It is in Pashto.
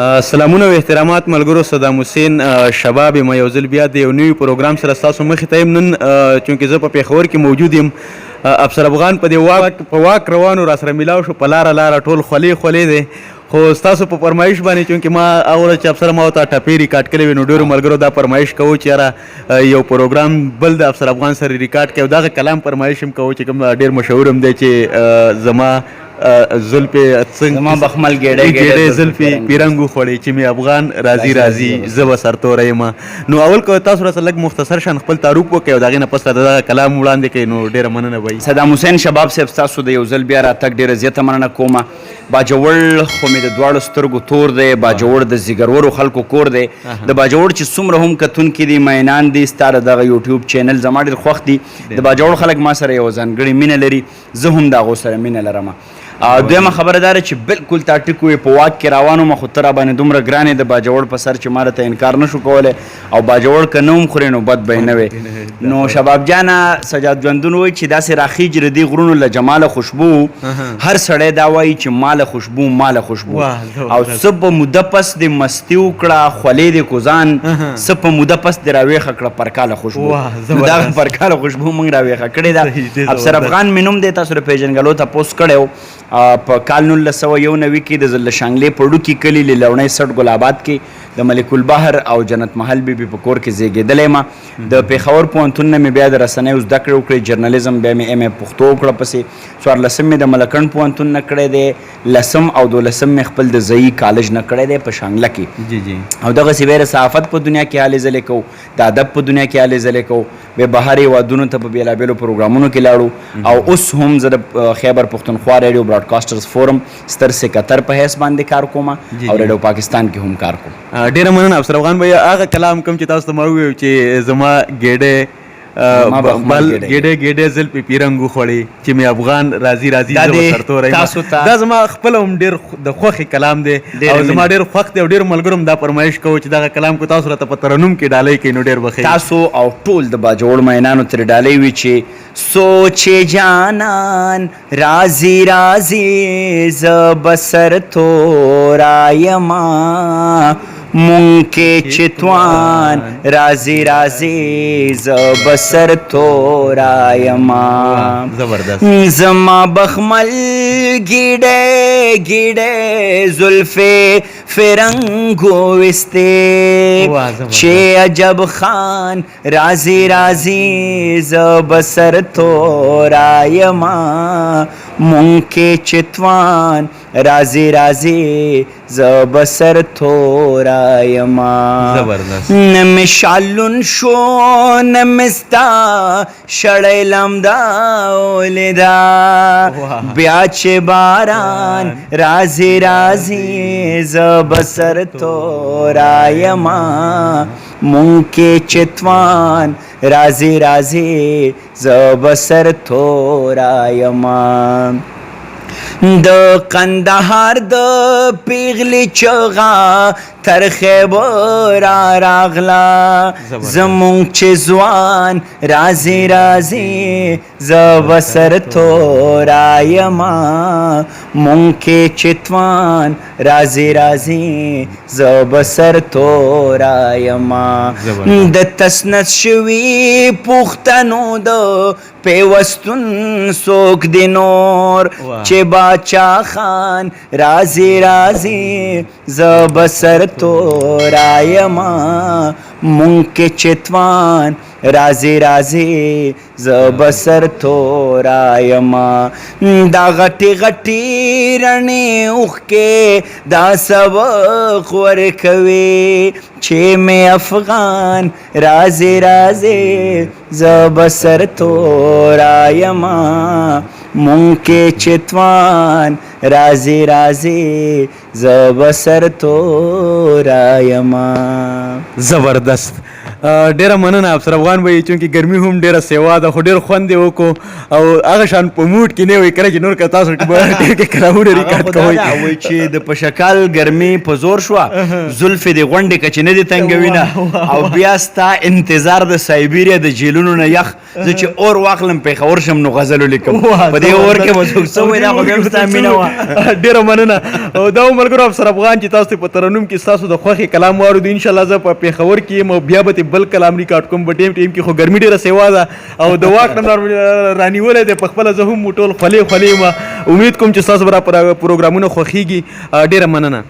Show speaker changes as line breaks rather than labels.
سلامونه او احترامات ملګرو. صدام حسین شباب یم یو ځل بیا د یو نوي پروګرام سره ستاسو مخې ته یم. نن چونکې زه په پېښور کې موجود یم، افسر افغان په دې په واک روانو را سره میلاو شو. په لاره ټول خولې دی، خو ستاسو په فرمایش باندې چونکې ما اوله چې افسر ما ورته ټپې ریکارډ کړې وې، نو ډېرو ملګرو دا فرمایش کوو چې یاره یو پروګرام بل د افسر افغان سره ریکارډ کړي، او دغه کلام فرمایش هم کوو چې کوم ډېر مشهور هم دی چې زما زلفې
زما بخمل ګېډې
زلفې پیرنګ وخوړې چې مې افغان راځي زه به سرتوره یم. نو اول که تاسو راته لږ مختصر شان خپل تعارف وکړئ او د هغې نه پس راته دغه کلام وړاندې کړئ، نو ډېره مننه به وي.
صدام حسین شباب صاحب، ستاسو د یو ځل بیا راتګ ډېره زیاته مننه کومه. باجوړ خو مې د دواړو سترګو تور دی، باجوړ د زیګرورو خلکو کور دی. د باجوړ چې څومره هم کتونکي دي، مینان دي، ستا د دغه یوټیوب چینل زما ډېر خوښ دي. د باجوړ خلک ما سره یو ځانګړې مینه لري، زه هم د هغو سره مینه لرم. دویمه خبره دا ده چې بالکل تا ټیک وې په واک کې روان وم، خو ته راباندې دومره ګران یې د باجوړ په سر چې ما راته انکار نه شو کولی، او باجوړ که نه هم خورې نو بد به یې نه وې. نو شباب جانه سجاد ژوندون وایي چې داسې راخیږي د دې غرونو له جماله خوشبو، هر سړی دا وایي چې ماله خوشبو او څه په موده پس د مستي وکړه خولې د کوزان، څه په موده پس د راویښه کړه پرکاله خوشبو. نو دغه پرکاله خوشبو موږ راویښه کړې ده. افسر افغان مې نوم دی، تاسو د پېژنګلو تپوس کړی و. په کال 1991 کې د شانګلې په ډو کې کلي للونۍ سټ ګل آباد کې د ملک البحر او جنت محل بیبي په کور کې زیږېدلی یم. د پېښور پوهنتون نه مې بیا د رسنیو زده کړې وکړې، جرنالیزم، بیا مې ایم پښتو وکړه، پسې 14 مې د ملکنډ پوهنتون نه کړی دی، 10 او 12 مې خپل د ځایي کالج نه کړی دی په شانګله کې. او دغسې بیا د صحافت په دنیا کې هلې ځلې کوو، د ادب په دنیا کې هلې ځلې کوو، بیا بهر هېوادونو ته په بېلابېلو پروګرامونو کې لاړو، او اوس هم زه د خیبر پښتونخوا ریډیو براډکاسټرز فورم ستر سکتر په حیث باندې کار کوم، او ریډیو پاکستان کې هم کار کوم.
ډېره مننه افسر افغان بھیا. هغه کلام کوم چې تاسو ته ما وویل چې زما ګېډې ګېډې زلفې پیرنګ وخوړې چې مې افغان راځي زه به سرتوره یم، دا زما خپله هم ډېر د خوښې کلام دی او زما ډېر خوښ دی، او ډېرو ملګرو هم دا فرمایش کوو چې دغه کلام کو تاسو راته په ترنم کې ډالۍ کوئ نو ډېر به ښه.
تاسو او ټول د باجوړ مینانو ترې ډالۍ وي چې سوچ جانان رازي زه به سرتوره یما، مونږ کې چې توان رازي زه به سرتوره یما. زما بخمل ګېډې زلفې فرنګ وستې چې عجب خان رازي زه به سرتوره یما، مونږ کې چې توان رازي زه به سرتوره یما. نه مې شالون شو نه مې ستا شړی لمده ولیده، بیا چې باران رازي زه به سرتوره یما، مونږ کې چې توان رازي زه به سرتوره یما. د قندهار د پیغلې چغه تر خیبر راغله، زمونږ چې ځوان رازي زه به سرتوره یما، مونږ کې چې توان رازي زه به سرتوره یما. د تسنس شوي پوښتنو د پیوستون څوک دی نور، چې باچا خان رازي زه به سرتوره یما، مونږ کې چې توان رازي زه به سرتوره یما. دا غټې رڼې اوښکې دا سبق ورکوي چې مې افغان رازي زه به سرتوره یما، مونږ کې چې توان رازي زه به سرتوره یما.
زبردست. ډیره مننه افسر افغان بھائی چونکې ګرمي هم ډیره سیوا ده خو ډیر خوند یې وکړو او هغه شان په موډ کې نه وي کله چې نور که تاسو ډېر کې کلامونه ریکارډ کوئ
وایي چې د پشکال ګرمي په زور شوه زلفې د غونډې که چې نه دي تنګوي نه او بیا ستا انتظار د سایبیریا د جیلونو نه یخ زه چې اور واخلم پیښور شم نو غزل ولیکم په دې اور کې به څوک څه وایي دا خو بیا هم ستا مینه وه
ډیره مننه او دا ملګرو افسر افغان چې تاسو ته په ترنم کې ستاسو د خوښې کلام واورو انشاءالله زه په پیښور کې یم او بیا به بل کلام ریکارډ کوم په ټیم کې خو ګرمي ډیره سیوا ده او د واک نه رانیولی دی په خپله زه هم ټول خولې یم امید کوم چې ستاسو به را پروګرامونه خوښیږي ډیره مننه